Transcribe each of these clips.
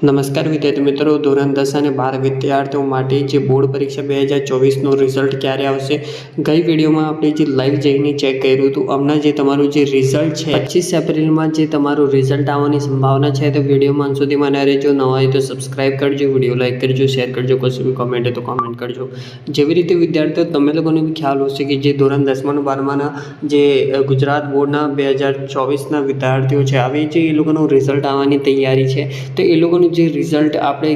નમસ્કાર વિદ્યાર્થી મિત્રો, ધોરણ 10 અને 12 વિદ્યાર્થીઓ માટે જે બોર્ડ પરીક્ષા 2024નું રિઝલ્ટ ક્યારે આવશે? ગઈ વિડીયોમાં આપણે જે લાઈવ જઈને ચેક કર્યું હતું. હમણાં જે તમારું જે રિઝલ્ટ છે 25 એપ્રિલમાં જે તમારું રિઝલ્ટ આવવાની સંભાવના છે, તો વિડીયોમાં અંત સુધીમાં ન રહેજો. નવા હોય તો સબસ્ક્રાઇબ કરજો, વિડીયો લાઇક કરજો, શેર કરજો, કશું બી કોમેન્ટ તો કોમેન્ટ કરજો. જેવી રીતે વિદ્યાર્થીઓ તમે લોકોને બી ખ્યાલ હશે કે જે ધોરણ 10માં 12માના જે ગુજરાત બોર્ડના 2024ના વિદ્યાર્થીઓ છે, આવી જે એ લોકોનું રિઝલ્ટ આવવાની તૈયારી છે, તો એ લોકોનું જે રિઝલ્ટ આપણે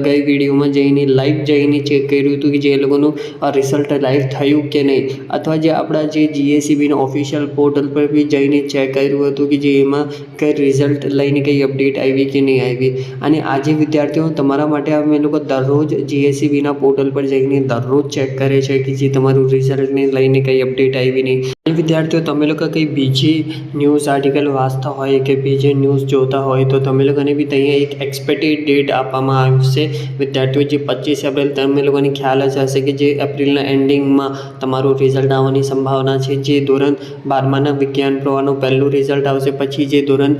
ગઈ વિડીયોમાં જઈને લાઈવ જઈને ચેક કર્યું હતું કે જે એ લોકોનું રિઝલ્ટ લાઈવ થયું કે નહીં, અથવા જે આપણા જે જીએસઈબીના ઓફિશિયલ પોર્ટલ પર બી જઈને ચેક કર્યું હતું કે જે એમાં કઈ રિઝલ્ટ લઈને કઈ અપડેટ આવી કે નહીં આવી. અને આજે વિદ્યાર્થીઓ તમારા માટે અમે લોકો દરરોજ જીએસઈબીના પોર્ટલ પર જઈને દરરોજ ચેક કરે છે કે જે તમારું રિઝલ્ટને લઈને કઈ અપડેટ આવી નહીં. અને વિદ્યાર્થીઓ તમે લોકો કંઈ બીજી ન્યૂઝ આર્ટિકલ વાંચતા હોય કે બીજી ન્યૂઝ જોતા હોય તો તમે લોકોને બી ત્યાં એક એક્સપેક્ટેડ ડેટ આપવામાં આવશે. વિદ્યાર્થીઓ જે 25 એપ્રિલ તમે લોકોને ખ્યાલ જ હશે કે જે એપ્રિલના એન્ડિંગમાં તમારું રિઝલ્ટ આવવાની સંભાવના છે. જે ધોરણ 12માના વિજ્ઞાન પ્રવાહનું પહેલું રિઝલ્ટ આવશે, પછી જે ધોરણ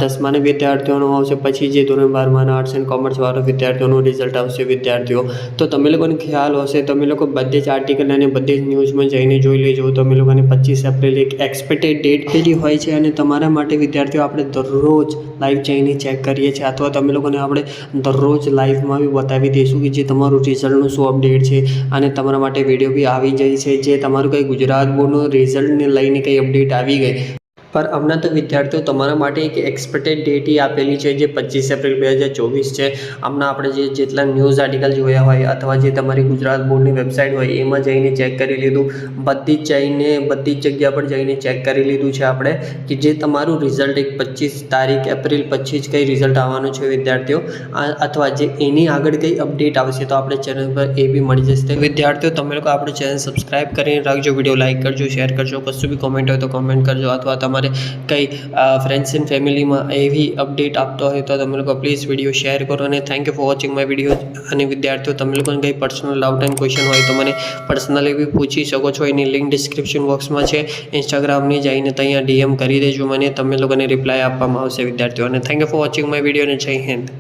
10માના વિદ્યાર્થીઓનું આવશે, પછી જે ધોરણ 12માના આર્ટ્સ એન્ડ કોમર્સવાળા વિદ્યાર્થીઓનું રિઝલ્ટ આવશે. વિદ્યાર્થીઓ તો તમે લોકોને ખ્યાલ હશે, તમે લોકો બધે જ આર્ટિકલ અને બધે જ ન્યૂઝમાં જઈને જોઈ લેજો. તમે લોકોને 25 એપ્રિલ એક એક્સપેક્ટેડ ડેટ પેલી હોય છે અને તમારા માટે વિદ્યાર્થીઓ આપણે દરરોજ લાઈવ જઈને ચેક કરીએ છીએ, અથવા તમે લોકોને આપણે દરરોજ લાઈવમાં બી બતાવી દઈશું કે જે તમારું રિઝલ્ટનું શું અપડેટ છે. અને તમારા માટે વિડીયો બી આવી જાય છે જે તમારું કંઈ ગુજરાત બોર્ડનું રિઝલ્ટને લઈને કંઈ અપડેટ આવી ગઈ. પર હમણાં તો વિદ્યાર્થીઓ તમારા માટે એક એક્સપેક્ટેડ ડેટ આપેલી છે જે 25 એપ્રિલ 2024 છે. હમણાં આપણે જેટલા ન્યૂઝ આર્ટિકલ જોયા હોય અથવા જે તમારી ગુજરાત બોર્ડની વેબસાઇટ હોય એમાં જઈને ચેક કરી લીધું, બધી જ જગ્યા પર જઈને ચેક કરી લીધું છે આપણે કે જે તમારું રિઝલ્ટ એક 25 તારીખ એપ્રિલ પછી જ કંઈ રિઝલ્ટ આવવાનું છે વિદ્યાર્થીઓ, અથવા જે એની આગળ કંઈ અપડેટ આવશે તો આપણે ચેનલ પર એ બી મળી જશે. વિદ્યાર્થીઓ તમે લોકો આપણે ચેનલ સબસ્ક્રાઈબ કરીને રાખજો, વિડીયો લાઇક કરજો, શેર કરજો, કશું બી કોમેન્ટ હોય તો કોમેન્ટ કરજો, અથવા તમારે કંઈ ફ્રેન્ડ્સ એન્ડ ફેમિલીમાં એવી અપડેટ આપતો હોય તો તમે લોકો પ્લીઝ વિડીયો શેર કરો. અને thank you for watching my video. અને વિદ્યાર્થીઓ તમે લોકોને કંઈ પર્સનલ ડાઉટ એન્ડ ક્વેશ્ચન હોય તો મને પર્સનલી બી પૂછી શકો છો. એની લિંક ડિસ્ક્રિપ્શન બોક્સમાં છે. ઇન્સ્ટાગ્રામની જઈને ત્યાં DM કરી દેજો મને, તમે લોકોને રિપ્લાય આપવામાં આવશે વિદ્યાર્થીઓ. અને thank you for watching my video અને જય હિન્દ.